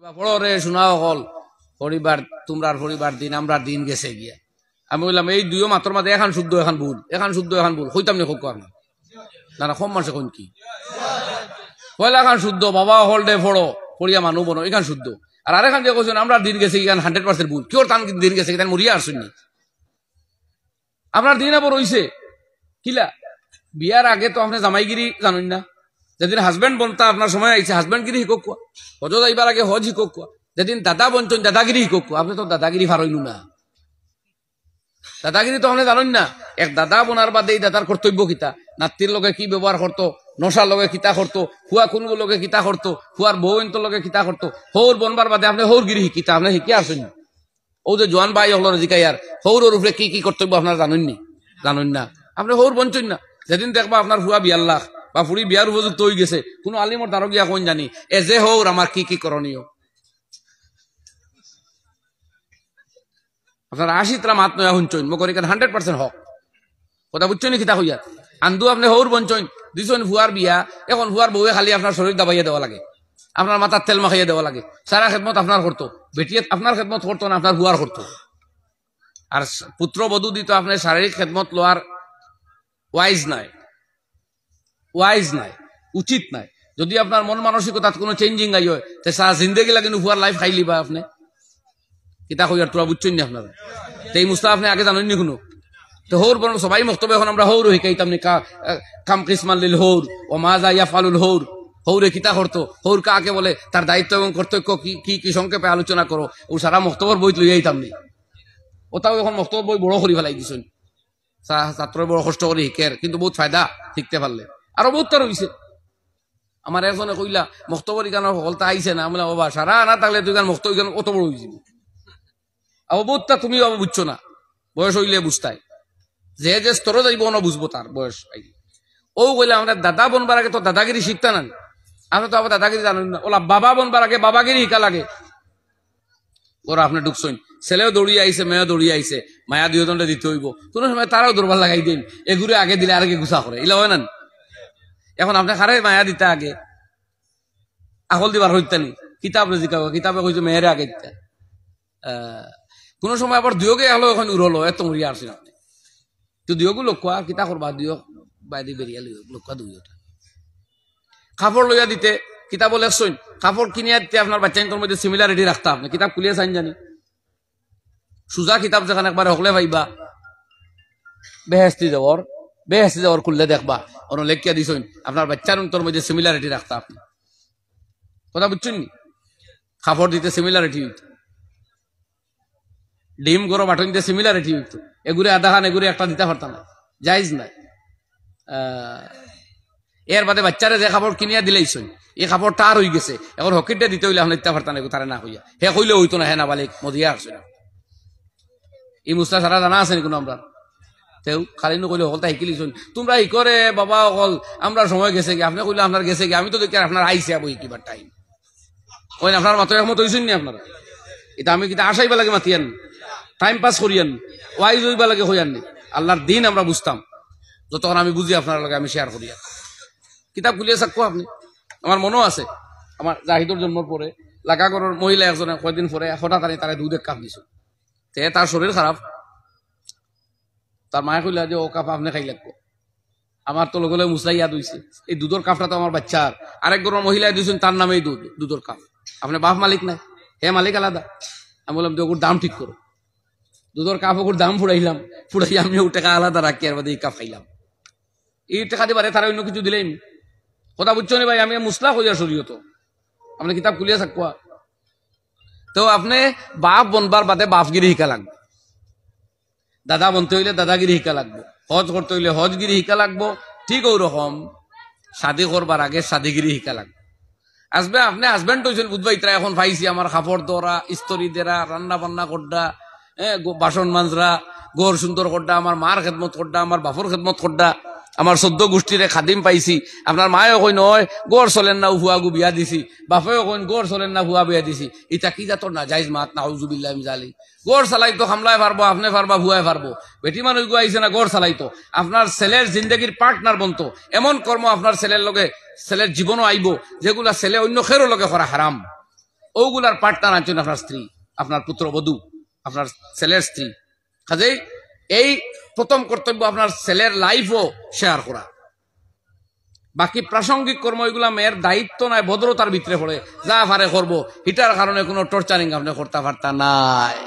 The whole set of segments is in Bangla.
পড়ো রে শোনাও হল পরিবার তোমরার পরিবার দিন আমরা দিন গেছে গিয়া আমি বললাম এই দুইও মাত্র মাঝে এখন শুদ্ধ এখন ভুল এখন শুদ্ধ এখন ভুল হইতাম নি হোক না না কম মানুষ এখন কি পয়লা এখন শুদ্ধ বাবা হল ডে পড়ো পড়িয়া মানুষ বনো এখান শুদ্ধ আর আরেখান যে কোশ্চেন আমরা দিন গেছে এখান 100% ভুল কেউ টান দিন গেছে এখানে মরিয়া আসুননি আপনার দিন আবার রইছে কিলা বিয়ার আগে তো আপনি জামাইগিরি জানুন না যেদিন হাজবেন্ড বনতা আপনার সময় আইছে হাজবেন্ডগিরি শিকক কোয়া হজ যাইবার আগে হজ শিকক কোয়া যেদিন দাদা বনতেন দাদাগিরি শিকক কোয়া আপনি তো দাদাগিরি ফারইনু না দাদাগিরি তো আপনি জানেন না এক দাদা বোনার বাদে এই দাদার কর্তব্য কিতা নাতির লগে কি ব্যবহার করতো নশার লগে কিতা করতো হুয়া কোনগুলো লগে কিতা করতো হুয়ার বউন্তর লগে কিতা করতো হৌর বনবার বাদে আপনি হৌর গিরি শিকিতা আপনি শিখে আসেন ও যে জোয়ান ভাই হল জিকাইয়ার হৌর উপরে কি কি কর্তব্য আপনার জানেননি জানেন না আপনি হৌর বঞ্চন না যেদিন দেখবা আপনার হুয়া বিয়ার লাখ বা ফুড়ি বিয়ার উপযুক্ত হয়ে গেছে কোন আলিমর দ্বারা গিয়া কোন জানি এ যে হৌর আমার কি কি করণীয় আপনার 80টা মাত নয়া শুনছেন মো করি 100% হক কথা বুঝছেন কিতা হইয়া আন্দু আপনি হৌর বঞ্চন দিছেন ফুয়ার বিয়া এখন ফুয়ার বউয়ে খালি আপনার শরীর দাবাইয়া দেওয়া লাগে আপনার মাথার তেল মাখাইয়া দেওয়া লাগে সারা খেদমত আপনার করতো বেটিয়ে আপনার খেদমত করতো না আপনার ফুয়ার করতো আর পুত্র বধূ দিত আপনি শারীরিক খেদমত লোয়ার ওয়াইজ নাই উচিত নাই যদি আপনার মন মানসিকতা কোনো চেঞ্জিং আই হয় সারা জিন্দগি লাগে ফুয়ার লাইফ খাই লিবা আপনি কিতা কইয়ার তোরা বুঝছেন না আপনারা এই মুস্তা আপনি আগে জানেন নি কোনো তো হৌর বরং সবাই মক্তব্য এখন আমরা হৌর শিখাইতাম নি কাম কিসমান লিল হৌর ও মাজা ইয়াফালুল হৌর হৌরে কিতা করতো হৌর কাকে বলে তার দায়িত্ব এবং কর্তব্য কি কি সংক্ষেপে আলোচনা করো ও সারা মক্তব্যর বই লই আইতাম নি ওটাও এখন মক্তব্য বই বড় করি ফেলাই দিছেন ছাত্র বড় কষ্ট করে শিখের কিন্তু বহুত ফায়দা শিখতে পারলে আরো বহুত তার হইছে আমার একজনে কইলা মক্তব্য গানের হলতা আইছে না বললাম বাবা সারা না থাকলে তুই গান মক্তব্য গান অত বড় হয়েছিল আবার বহুতটা তুমি বাবা বুঝছো না বয়স হইলে বুঝতাই যে যে স্তর যাইব না বুঝবো তার বয়স ও কইলা আমাদের দাদা বনবার আগে তো দাদাগিরি শিখতা না আপনি তো আবার দাদাগিরি জানেন না ওলা বাবা বনবার আগে বাবাগিরি শিখা লাগে ওরা আপনি ঢুকছেন ছেলেও দৌড়িয়ে আইছে মেয়েও দৌড়িয়ে আইছে মায়া দুজনটা দিতে হইব কোন সময় তারাও দুর্বল লাগাই দিন এগুলো আগে দিলে আগে গুছা করে এলা হয় না এখন আপনি খারে মায়া দিতে আগে আকল দিবার হইতানি কিতাব জিকাবো কিতাবে কইছো মেয়েরে আগে দিতে কোন সময় আবার দুয়োগে হলো এখন উড়লো এত মরিয়া আসছেন আপনি তো দুয়োগু লক্ষা কিতা করবা দুয়ো বাইরে বেরিয়া লক্ষা দুইটা কাপড় লইয়া দিতে কিতাব লেখছেন কাপড় কিনিয়া দিতে আপনার বাচ্চাইন্তর মধ্যে সিমিলারিটি রাখতা আপনি কিতাব খুলিয়া চাইন জানি সুজা কিতাব যেখানে একবারে হকলে পাইবা বেহেস্তি যাওয়ার খুললে দেখবা অন্য লেখিয়া দিছেন আপনার বাচ্চার অন্তর মধ্যে সিমিলারিটি রাখতা আপনি কথা বুঝছেন নি কাপড় দিতে সিমিলারিটি হইতো ডিম গরো বাটন দিতে সিমিলারিটি হইতো এগুলো আধা খান এগুলো একটা দিতে পারতাম না জাইজ নাই এর বাদে বাচ্চারে যে কাপড় কিনিয়া দিলেইছই এই কাপড় তার হয়ে গেছে এখন হকিটা দিতে হইলে আপনি দিতে পারতাম না তারা না হইয়া হে কইলে হইতো না হে না বালিক মজিয়া আসছে না এই মুস্তা সারা জানা আছে নি কোনো আমরা তেও খালি কইলে হকলটা শিকিলিছুন তোমরা ই করে বাবা অকল আমরা সময় গেছে কি আপনি কইলে আপনার গেছে কি আমি তো দেখি আপনার আইসে বই কিবার টাইম ওই আপনার মাত্র একমত হইছেন নি আপনারা এটা আমি কিন্তু আশাইবা লাগে মাতিয়ান টাইম পাস করিয়ান ওয়াইজ হইবা লাগে হইয়ান নি আল্লাহর দিন আমরা বুঝতাম যতক্ষণ আমি বুঝি আপনার লগে আমি শেয়ার করিয়া কিতাব খুলিয়ে থাকবো আপনি আমার মনেও আছে আমার জাহিদুর জন্মর পরে লাগাগড়ের মহিলা একজনে কয়েকদিন পরে হঠাৎ আনি তারা দুধের কাপ দিছ তার শরীর খারাপ তার মায়ে কইলা যে ও কাপ আপনি খাই লাগবো আমার তো লগলে মুসলাই ইয়াদ হইছে এই দুধের কাপটা তো আমার বাচ্চার আরেক গরম মহিলা দিয়েছেন তার নামেই দুধের কাপ আপনি বাপ মালিক নাই হে মালিক আলাদা আমি বললাম যে ওর দাম ঠিক করো দুধের কাপ ওর দাম ফুড়াই আমি ও টাকা আলাদা রাখি আর এই কাপ খাইলাম এই টাকা দিবারে তারা অন্য কিছু দিলেন কথা বুঝছো নি ভাই আমি মুসলা হইয়া শরীয়ত আপনি কিতাব খুলিয়া থাকুয়া তো আপনি বাপ বনবার বাদে বাপগিরি শিকা লাগবে দাদা বনতে হইলে দাদাগিরি শিকা লাগবে হজ করতে হইলে হজগিরি শিকা লাগবো ঠিক ওরকম শাদি করবার আগে শাদিগিরি শিকা লাগবে আসবে আপনি হাজবেন্ড হয়েছেন বুধবাই তারা এখন পাইছি আমার কাপড় দরা ইস্তরি দেরা রান্না বান্না করডা বাসন মাঞ্জরা গোর সুন্দর করডা আমার মার খেদমত করডা আমার বাপর খেদমত করডা আমার 14 গোষ্ঠীরে খাদিম পাইছি আপনার মায়েও কই নয় গোর চলেন না হুয়াগু বিয়া দিছি বাপেও কইন গোর চলেন না হুয়া বিয়া দিছি এটা কি জাতর না জাইজ মাত নাউজুবিল্লাহ মিজালি গোর চালাই তো খামলাই পারবো আপনি পারবা হুয়াই পারবো বেটি মানুষ গো আইছে না গোর চালাইতো আপনার ছেলের জিন্দগির পার্টনার বনতো এমন কর্ম আপনার ছেলের লগে ছেলের জীবনও আইব যেগুলা ছেলে অন্য খেরো লগে করা হারাম ওগুলার পার্টনার আছেন আপনার স্ত্রী, আপনার পুত্রবধূ, আপনার ছেলের স্ত্রী। কাজেই এই প্রথম কর্তব্য আপনার ছেলের লাইফও শেয়ার করা। বাকি প্রাসঙ্গিক কর্ম এগুলা মেয়ের দায়িত্ব নয়, ভদ্রতার ভিতরে পড়ে, যা পারে করবো। এটার কারণে কোনো টর্চারিং আপনি করতে পারতা নাই।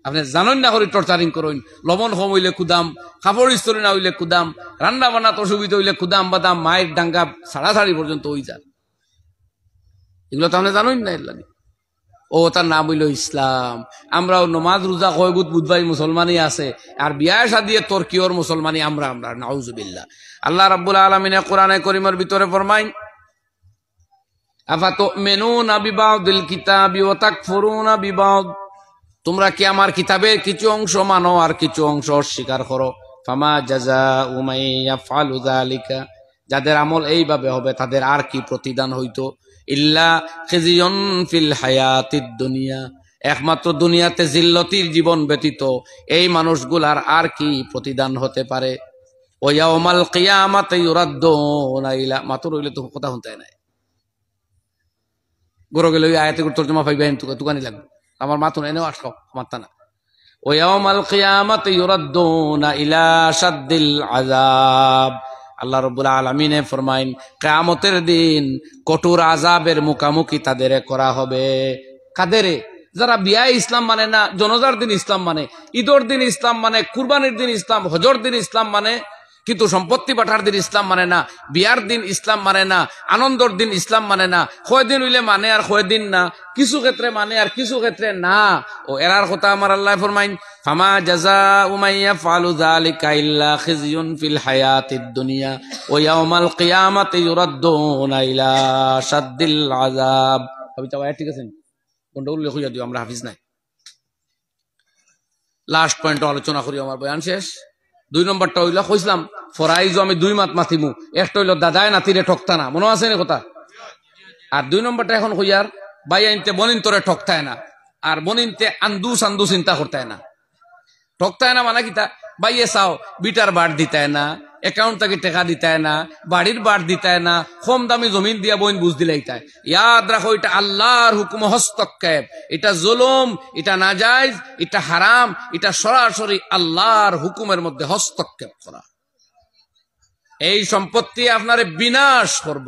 আপনি জানেন না করে টর্চারিং করুন, লবণ কম হইলে কুদাম, কাপড় ইস্তরি না হইলে কুদাম, রান্না বান্না অসুবিধা হইলে কুদাম বাদাম, মায়ের ডাঙ্গা ছাড়াছাড়ি পর্যন্ত হয়ে যায়। এগুলো তো আপনি জানেন না। এর লাগে ও তার নাম হইল ইসলাম। আমরাও নমাজ রোজা কয়গুত বুধবাই মুসলমানই আছে, আর বিয়া শাদিয়ে তুর্কিওর মুসলমানই আমরা নাউজুবিল্লাহ। আল্লাহ রাব্বুল আলামিন কোরআনে কারীমের ভিতরে ফরমায়, আফাতুমিনুনা বিবাদিল কিতাবি ওয়া তাকফুরুনা বিবাদ, তোমরা কি আমার কিতাবের কিছু অংশ মানো আর কিছু অংশ অস্বীকার করো। ফামা জাযাউ মান ইয়াফআলু যালিকা, যাদের আমল এইভাবে হবে তাদের আর কি প্রতিদান হইতো। ইল্লা খিজিয়ুন ফিল হায়াতিদ দুনিয়া, একমাত্র দুনিয়াতে জিল্লতির জীবন ব্যতীত এই মানুষগুলার আর কি প্রতিদান হতে পারে। ওয়া ইয়াউমাল কিয়ামাতি ইউরাদ্দুনা ইলা, মাত্র হইলে তো কথা শুনতে নাই, গরো গেলে আয়াতে তর্জমা পাইবেন তুকানি লাগবে। আমার মাথুন এনেও আসলো মাত্তা না। ওয়া ইয়াউমাল কিয়ামাতি ইউরাদ্দুনা ইলা শাদ্দিল আযাব, আল্লাহ রাব্বুল আলামিন ফরমাইন, কিয়ামতের দিন কঠোর আযাবের মুখামুখি তাদের করা হবে। কাদেরে? যারা বিয়ায় ইসলাম মানে না, জনজার দিন ইসলাম মানে, ঈদর দিন ইসলাম মানে, কুরবানির দিন ইসলাম, হজর দিন ইসলাম মানে, কিন্তু সম্পত্তি পাঠার দিন ইসলাম মানে না, বিয়ার দিন ইসলাম মানে না, আনন্দর দিন ইসলাম মানে না, কয়দিন হইলে মানে আর কয়দিন না, কিছু ক্ষেত্রে মানে আর কিছু ক্ষেত্রে না। ও এরার কথা আমার আল্লাহ ফরমাইন, ফামা জাযাউ মান ইয়াফআলু যালিকা ইল্লা খিজিয়ুন ফিল হায়াতিদ দুনিয়া ওয়া ইয়াউমাল কিয়ামাতি ইউরাদ্দুনা ইলা শাদ্দিল আযাব। কবিতা ভাই ঠিক আছে, কোনটা উল্লেখ হইয়া দিও, আমরা হাফিজ নাই। লাস্ট পয়েন্ট আলোচনা করি, আমার বয়ান শেষ। 2 নম্বরটা হইল, কইছিলাম ফরাইজ আমি 2 মাত মাতিমু, একটা হইল দাদায় নাতিরে ঠকতা না, মনে আছে না কথা। আর 2 নম্বরটা এখন কইয়ার ভাই আনতে বনিন তোরে ঠকতায় না, আর বনিনতে আন্দু সান্দু চিন্তা করতায় না। ঠকতায় না মানে কিতা, বাইয়ে চাও বিটার বাড় দিতায় না, অ্যাকাউন্ট থেকে টাকা দিতায় না, বাড়ির বাড় দিতায় না, কম দামি জমিন দিয়া বইন বুঝ দিলাইতায়। ইয়াদ রাখো, এটা আল্লাহর হুকুম হস্তক্ষেপ, এটা জুলুম, এটা নাজায়েজ, এটা হারাম, এটা সরাসরি আল্লাহর হুকুমের মধ্যে হস্তক্ষেপ করা। এই সম্পত্তি আপনার বিনাশ করব,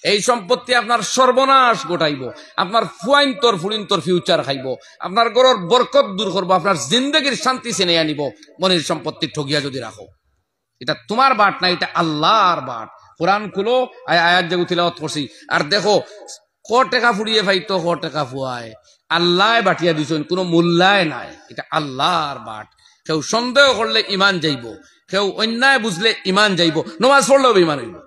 এই সম্পত্তি আপনার সর্বনাশ ঘটাইব, আপনার ফুয়াইন্তর ফুড়িন্তর ফিউচার খাইব, আপনার গরর বরকত দূর করবো, আপনার জিন্দগির শান্তি ছিনে আনিব। মনের সম্পত্তি ঠগিয়া যদি রাখো, এটা তোমার বাট না, এটা আল্লাহর বাট। কোরআন খুলো, আয়াত যেগুলো তিলাওয়াত করছি, আর দেখো ক টাকা ফুড়িয়ে পাইতো, ক টাকা ফুয়ায় আল্লাহ বাটিয়া দিছেন, কোনো মূল্যায় নাই। এটা আল্লাহর বাট। কেউ সন্দেহ করলে ইমান যাইব, কেউ অন্যায় বুঝলে ইমান যাইব, নমাজ পড়লেও ইমান হইব।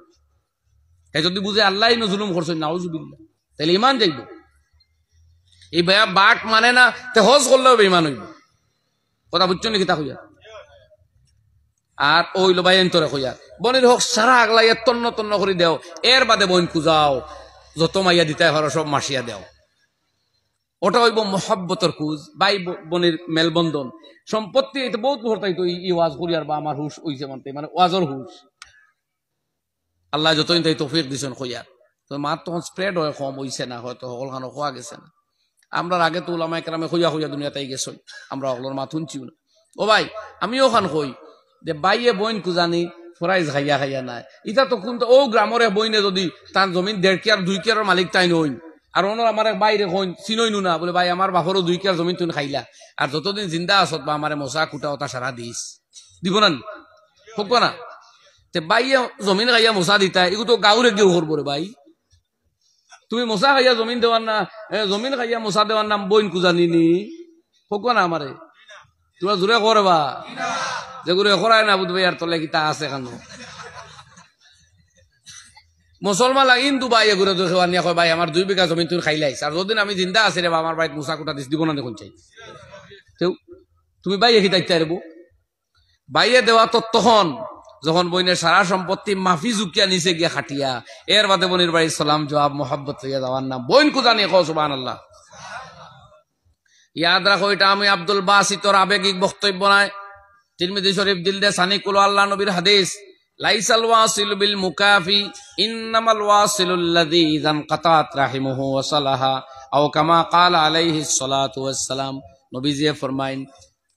যদি বুঝে আল্লাহ জুলুম করছেন, নাউজুবিল্লাহ, তাহলে ইমান যাইব। এই ভাইয়া বাট মানে না, তে হজ করলেও ইমান হইব। কথা বুঝছো নাকি তা হইয়া? আর ওইল বাইন তোরে কইয়া বনির হোক সারা আগলাইয়া তন্ন তন্ন করে দেও, এর বাদে বইন খুঁজাও, যত মাইয়া দিতে পারো সব মাসিয়া দেও। ওটা হইব মহব্বতর খুঁজ, ভাই বনির মেলবন্ধন। সম্পত্তি এটা বহুত ভরতাই তো ই ওয়াজ করিয়ার বা আমার হুশ হইছে মানতে, মানে ওয়াজর হুশ আল্লাহ যতদিন তাই তৌফিক দিছেন কইয়ার। তো মার তখন স্প্রেড হয়, কম হইছে না, হয়তো সকল খানো খোয়া গেছে না। আমরা আগে তো ওলামা একরামে খুঁজা খুঁজা দুনিয়াতেই গেছ, আমরা সকলের মা শুনছিও না। ও ভাই আমিও খান কই যে বাইয়ে বইন কুজানি ফরাইজ খাইয়া খাইয়া নাই, ইটা তো কোন ও গ্রামরে বইনে যদি তার জমিন 1.5 কেয়ার 2 কেয়ারের মালিক তাই নইন, আর ওনার আমার বাইরে কইন চিনইনু না, বলে ভাই আমার বাপরও 2 কেয়ার জমিন তুমি খাইলা, আর যতদিন জিন্দা আসত বা আমার মশা কুটা ওটা সারা দিস দিব না, হোক না। তে বাইয়ে জমিন খাইয়া মশা দিতা, এগুলো তো গাঁওরে কেউ করবো রে ভাই। তুমি মশা খাইয়া জমিন দেওয়ার না, জমিন খাইয়া মশা দেওয়ার নাম বইন কুজানি নি, হোক না আমারে। তোমরা জোরে করবা, যেগুলো করায় না বুঝবে আর তলে কিতা আছে কেন। মুসলমান লাগে কিন্তু ভাই এগুলো তো খেওয়া নিয়ে কয় ভাই আমার 2 বিঘা জমি তুমি খাইলাইছ, আর যদিন আমি জিন্দা আছে রে বা আমার বাড়িতে মুসা কুটা দিস দিব না দেখুন চাই। তুমি বাইয়ে কি দায়িত্ব রেবো? বাইয়ে দেওয়া তো তখন যখন বইনের সারা সম্পত্তি মাফি জুকিয়া নিচে গিয়া খাটিয়া, এর বাদে বনির বাড়ি সালাম জবাব মোহাব্বত হইয়া যাওয়ার নাম বইন কুজা নিয়ে কও সুবহানাল্লাহ। ইয়াদ রাখো, এটা আমি আব্দুল বাসিতর আবেগিক বক্তব্য নয়। তিরমিজি শরীফ জিলদে সানি কুল আল্লাহ নবীর হাদিস, লাইসাল ওয়াসিলু বিল মুকাফি ইন্নামাল ওয়াসিলুল লাযী ইযান কাতাত রাহিমুহু ওয়া সালাহা আও কামা ক্বালা আলাইহিস সালাতু ওয়াস সালাম, নবীজি ফরমাইন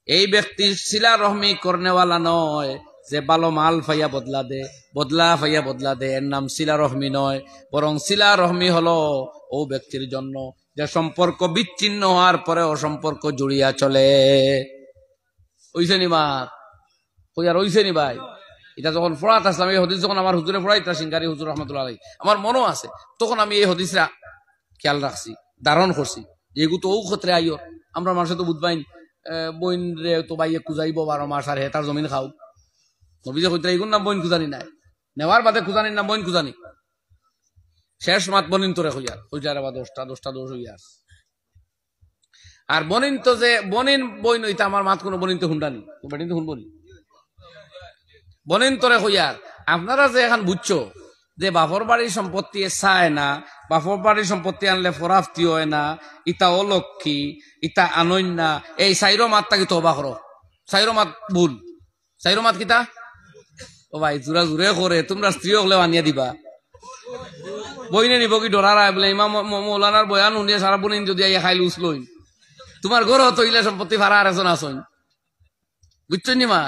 এই ব্যক্তি সিলা রহমি করনেওয়ালা নয় যে ভালো মাল ফাইয়া বদলা ফাইয়া বদলা দে, এর নাম সিলা রহমি নয়, বরং সিলা রহমি হলো ও ব্যক্তির জন্য যে সম্পর্ক বিচ্ছিন্ন হওয়ার পরে ও সম্পর্ক জুড়িয়া চলে। ওইছে নি মা কইয়ার ওইছে নি ভাই, এটা যখন পড়াত আসলাম এই হদিস যখন আমার হুজুরে পড়াইতা সিঙ্গারি হুজুর রহমতুল্লাহ আলাইহি, আমার মনও আছে তখন আমি এই হদিসরা খেয়াল রাখছি, ধারণ করছি যে এগু তো ও ক্ষেত্রে আইও আমরা মানুষে তো বুঝবাইন বইন রে তো বাইয়ে কুজাইব 12 মাস আর হেতার জমিন খাও। নবীজে কইতে এগুন নাম বইন কুজানি নাই, নেওয়ার বাদে কুজানির নাম বইন কুজানি। শেষ মাত বনিন তোরে কইয়ার কইটার আবার 10টা দোষ হইয়ার। আর বনিন তো যে বনিন বইন হইতা আমার মাত কোনো বনিন তো হুন্ডানি বেটিন তো হুনবনি বনিন তোরে কইয়ার। আপনারা যে এখন বুঝছো যে বাপর বাড়ির সম্পত্তি চায় না, বাপর বাড়ির সম্পত্তি আনলে ফরাফতি হয় না, ইটা অলক্ষী, ইটা আনইন না, এই চাইরো মাতটা কি তবা করো, চাইরো মাত ভুল, চাইরো মাত কিতা ও ভাই জোরা জোরে করে তোমরা স্ত্রী হলে আনিয়া দিবা বইনে নিব কি ডরারা বলে ইমাম মৌলানার বয়ান শুনিয়ে সারা বনিন যদি আইয়া খাইল উসলইন তোমার ঘর তৈলে সম্পত্তি ভাড়া আর এজন আসইন, বুঝছেন নি মা।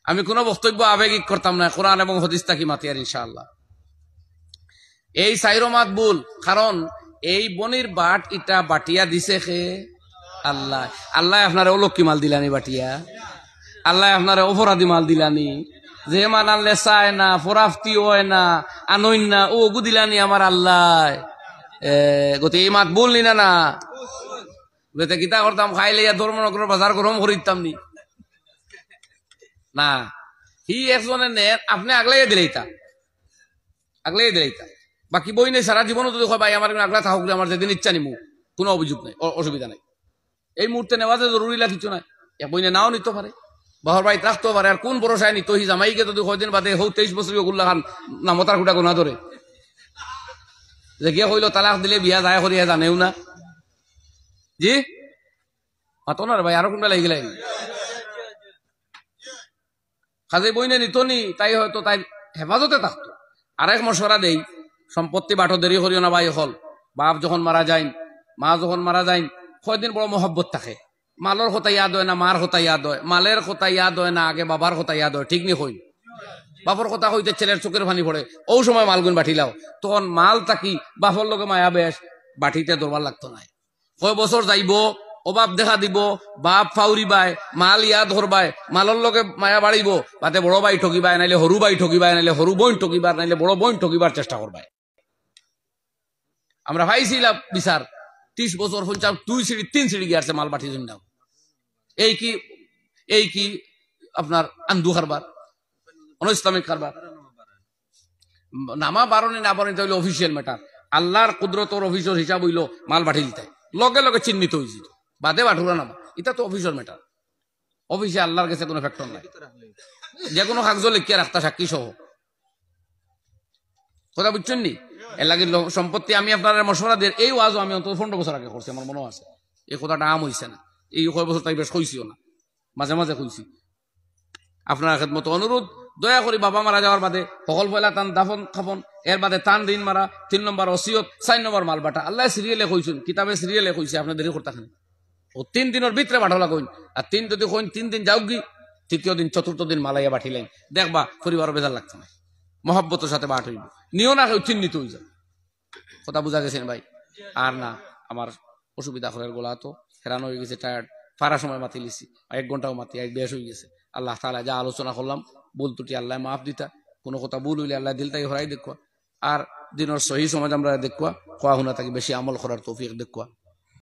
আমি কোনো বক্তব্য আবেগিক করতাম না, কোরআন এবং হাদিস তাকি মাতিয়ার ইনশাআল্লাহ। এই চাইরো মাত ভুল, কারণ এই বনির বাট ইটা বাটিয়া দিছে খে আল্লাহ। আল্লাহ আপনারে অলক্ষী মাল দিলানি বাটিয়া, আল্লাহ আপনারে অপরাধী মাল দিলানি, যে মান আনলে চায় না, ফরাফতি হয় না, আনইন না, ও গু দিলানি আমার আল্লাহ। গতি এই মাত বললি না না বেতে কিতা করতাম খাইলে ধর্মনগর বাজার গরম করিতাম নি না। হি একজনের নেট আপনি আগলাইয়া দিলেইতা বাকি বই নেই সারা জীবনও যদি ভাই আমার আগলা থাকুক আমার যেদিন ইচ্ছা নিমু কোনো অভিযোগ নেই, অসুবিধা নাই। এই মুহূর্তে নেওয়া যে জরুরি কিছু নাই, এক বইনে নাও নিতে পারে, বাহর বাড়ি রাখতেও পারে। আর কোন ভরসায় নিত হি জামাইকে যদি কয়দিন বাদে হৌ 23 বছর গুল্লা খান নামতার খুঁটা গোনা ধরে যে গিয়ে কইল তালাক দিলে বিয়া যায় করিয়া জানেও না জি মাতো না রে ভাই, আরো কোনটা লাগি লাগে কাজে বইনে নিত নি, তাই হয়তো তাই হেফাজতে থাকতো। আরেক মশওয়ারা দেই, সম্পত্তি বাটো দেরি করিও না ভাই হল, বাপ যখন মারা যায়, মা যখন মারা যায়, কয়দিন বড় মহব্বত থাকে, মালর কথা ইয়াদ হয় না মার কথা ইয়াদ হয়, মালের কথা ইয়াদ হয় না আগে বাবার কথা ইয়াদ হয়, ঠিক নি কই বাপর কথা কইতে ছেলের চোখের পানি পড়ে, ও সময় মালগুন বাটিলাও তখন মাল তাকি বাপর লোকে মায়া বেশ বাটিতে দরবার লাগতো না। কয় বছর যাইব অভাব দেখা দিব, বাপ ফাউরি বাই মাল ইয়াদ ধরবাই, মালর লগে মায়া বাড়িব, তাতে বড় ভাই ঠকিবাই, নাইলে হরু ভাই ঠকিবাই, নাইলে হরু বোন ঠকিবার, নাইলে বড় বোন ঠকিবার চেষ্টা করবাই। আমরা ভাইছিলাম বিচার 30 বছর 2 সিঁড়ি 3 সিঁড়ি গিয়েছে মাল বাটি জন্য। এই কি আপনার আন্দু কারবার, অনইসলামিক কারবার। নামা বারণে না বারণে হইল অফিসিয়াল ম্যাটার, আল্লাহর কুদরতর অফিসর হিসাব হইল মাল বাটি দিতে লগে লগে চিহ্নিত হয়েছিল, বাদে বাঠুরা নামা, এটা তো অফিসের ম্যাটার। অফিসে আল্লাহর কাছে কোনো ফ্যাক্টর নাই, যে কোনো কাগজ লিখিয়া রাখতা সাক্ষী সহ। কথা বুঝছেন নি? এর লাগে সম্পত্তি আমি আপনার মশওয়ারা দিয়ে এই ওয়াজও আমি অন্তত 15 বছর আগে করছি, আমার মনে আছে। এই কথাটা আম হইছে না, এই কয় বছর তাই বেশ কইছিও না, মাঝে মাঝে কইছি। আপনার খেদমত অনুরোধ, দয়া করি বাবা মারা যাওয়ার বাদে সকল পয়লা তান দাফন খাপন, এর বাদে তান ঋণ মারা, 3 নম্বর ওসিয়ত, 4 নম্বর মাল বাটা। আল্লাহ সিরিয়ালে কইছেন, কিতাবে সিরিয়ালে কইছে, আপনি দেরি করতে খান ও 3 দিনের ভিতরে বাঠলা কইন। আর 3 যদি কইন 3 দিন যাও গি, 3য় দিন 4র্থ দিন মালাইয়া বাঠিলেন, দেখবা পরিবার বেজার লাগছে না, মহব্বতের সাথে বাট হইব, নিও না কেউ চিহ্নিত হয়ে যায়। কথা বুঝা গেছেন ভাই? আর না আমার অসুবিধা করার গোলা তো ফেরানো হয়ে গেছে, টায়ার্ড, ফারা সময় মাতি লিছি, 1 ঘন্টাও মাতি, 1 বেশ হয়ে গেছে। আল্লাহ তাআলা যা আলোচনা করলাম ভুল ত্রুটি আল্লাহ মাফ দিতা, কোনো কথা ভুল হইলে আল্লাহ দিলটাই হরাই দেখুয়া, আর দিনের সহি সমাজ আমরা দেখুয়া, কোয়া হুনা তাকে বেশি আমল করার তৌফিক দেখুয়া।